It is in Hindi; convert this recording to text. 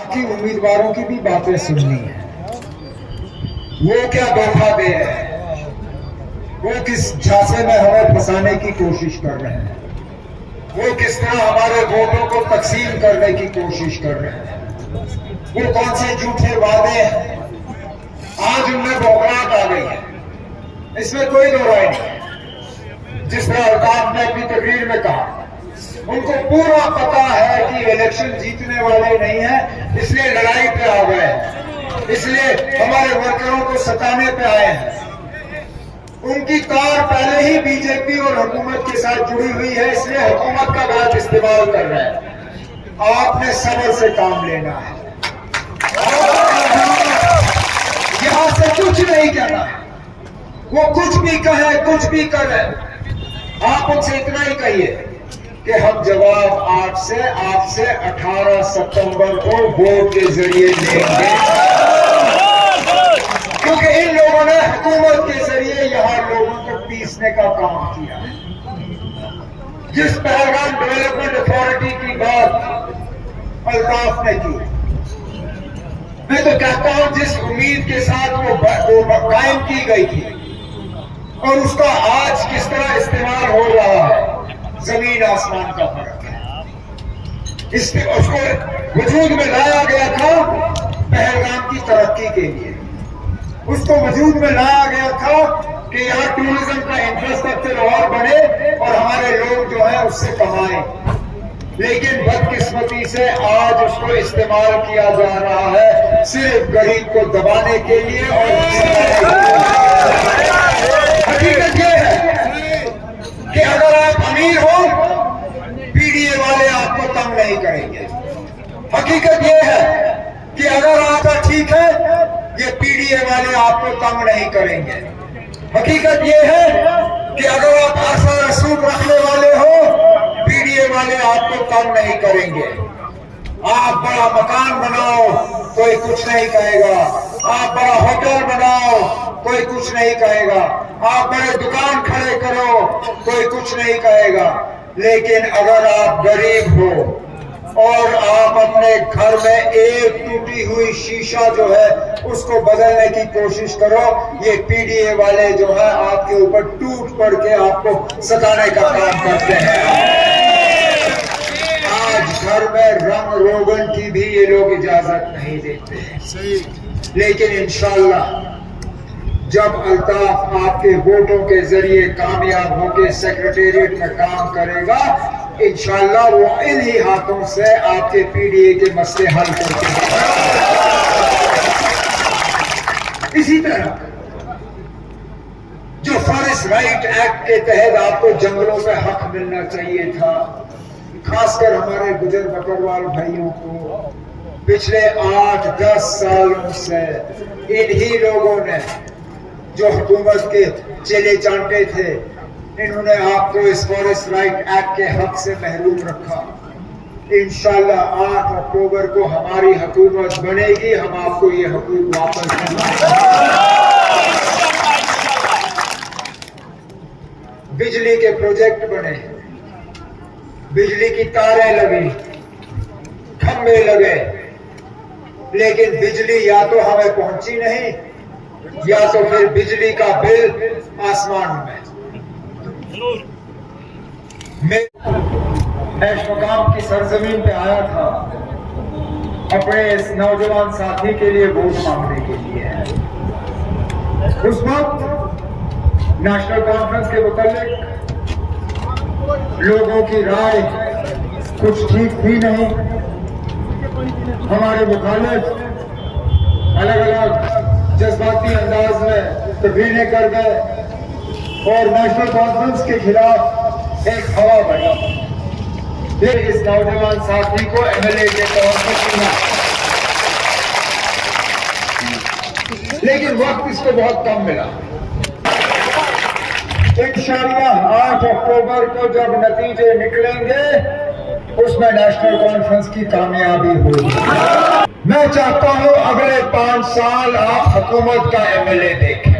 बाकी उम्मीदवारों की भी बातें सुननी है। वो क्या धोखा दे रहे हैं, वो किस झांसे में हमें फंसाने की कोशिश कर रहे हैं, वो किस तरह हमारे वोटों को तकसीम करने की कोशिश कर रहे हैं, वो कौन से झूठे वादे हैं। आज उनमें बौखलाहट आ गई है, इसमें कोई दो राय नहीं। जिस तरह अल्ताफ ने अपनी तकरीर में कहा, उनको पूरा पता है कि इलेक्शन जीतने वाले नहीं है, इसलिए लड़ाई पे आ गए हैं, इसलिए हमारे वर्करों को सताने पे आए हैं। उनकी कार पहले ही बीजेपी और हुकूमत के साथ जुड़ी हुई है, इसलिए हुकूमत का गलत इस्तेमाल कर रहे हैं। आपने सब्र से काम लेना है, यहां से कुछ नहीं कहना है। वो कुछ भी कहे, कुछ भी करे, आप उनसे इतना ही कहिए कि हम जवाब आपसे 18 सितंबर को वोट के जरिए लेंगे, क्योंकि इन लोगों ने हुकूमत के जरिए यहां लोगों को पीसने का काम किया है। जिस पहलगाम डेवलपमेंट अथॉरिटी की बात अल्ताफ ने की, मैं तो कहता हूं जिस उम्मीद के साथ वो कायम की गई थी और उसका आज किस तरह इस्तेमाल हो रहा है, जमीन आसमान का फर्क है। उसको वजूद में लाया गया था पहलगाम की तरक्की के लिए, उसको वजूद में लाया गया था कि यहाँ टूरिज्म का इंफ्रास्ट्रक्चर और बढ़े और हमारे लोग जो है उससे कमाएं। लेकिन बदकिस्मती से आज उसको इस्तेमाल किया जा रहा है सिर्फ गरीब को दबाने के लिए। और हकीकत यह है कि अगर आप अमीर हो, पीडीए वाले आपको तंग नहीं करेंगे। हकीकत यह है कि अगर आपका ठीक है, ये पीडीए वाले आपको तंग नहीं करेंगे। हकीकत यह है कि अगर आप आशा रसूख रखने वाले हो, पीडीए वाले आपको तंग नहीं करेंगे। आप बड़ा मकान बनाओ, कोई कुछ नहीं कहेगा। आप बड़ा होटल बनाओ, कोई कुछ नहीं कहेगा। आप बड़े दुकान खड़े करो, कोई कुछ नहीं कहेगा। लेकिन अगर आप गरीब हो और आप अपने घर में एक टूटी हुई शीशा जो है उसको बदलने की कोशिश करो, ये पीडीए वाले जो है आपके ऊपर टूट पड़ के आपको सताने का काम करते हैं। आज घर में रंग रोगन की भी ये लोग इजाजत नहीं देते हैं। लेकिन इंशाअल्लाह जब अल्ताफ आपके वोटों के जरिए कामयाब होकर सेक्रेटेरिएट में काम करेगा, इंशाअल्लाह वो इन्हीं हाथों से आपके पीडीए के मसले हल करेगा। इसी तरह जो फॉरेस्ट राइट एक्ट के तहत आपको जंगलों पे हक मिलना चाहिए था, खासकर हमारे गुजर बकरवाल भाइयों को पिछले 8-10 सालों से इन्हीं लोगों ने जो हुकूमत के चेले चांटे थे, इन्होंने आपको इस फॉरेस्ट राइट एक्ट के हक से महरूम रखा। इंशाअल्लाह 8 अक्टूबर को हमारी हुकूमत बनेगी, हम आपको ये हकूक वापस देंगे। बिजली के प्रोजेक्ट बने, बिजली की तारें लगी, खंभे लगे, लेकिन बिजली या तो हमें पहुंची नहीं, या तो फिर बिजली का बिल आसमान में। मैं ऐश मकाम की सरजमीन पे आया था अपने इस नौजवान साथी के लिए वोट मांगने के लिए। उस वक्त नेशनल कॉन्फ्रेंस के मुताबिक लोगों की राय कुछ ठीक थी नहीं। हमारे मुखालिफ अलग अलग जज्बाती अंदाज में तकरीरें कर गए और नेशनल कॉन्फ्रेंस के खिलाफ एक हवा बनी। फिर इस नौजवान साथी को एमएलए के तौर पर चुना, लेकिन वक्त इसको बहुत कम मिला। इंशाअल्लाह 8 अक्टूबर को जब नतीजे निकलेंगे, उसमें नेशनल कॉन्फ्रेंस की कामयाबी होगी। मैं चाहता हूं अगले 5 साल आप हुकूमत का एमएलए देखें।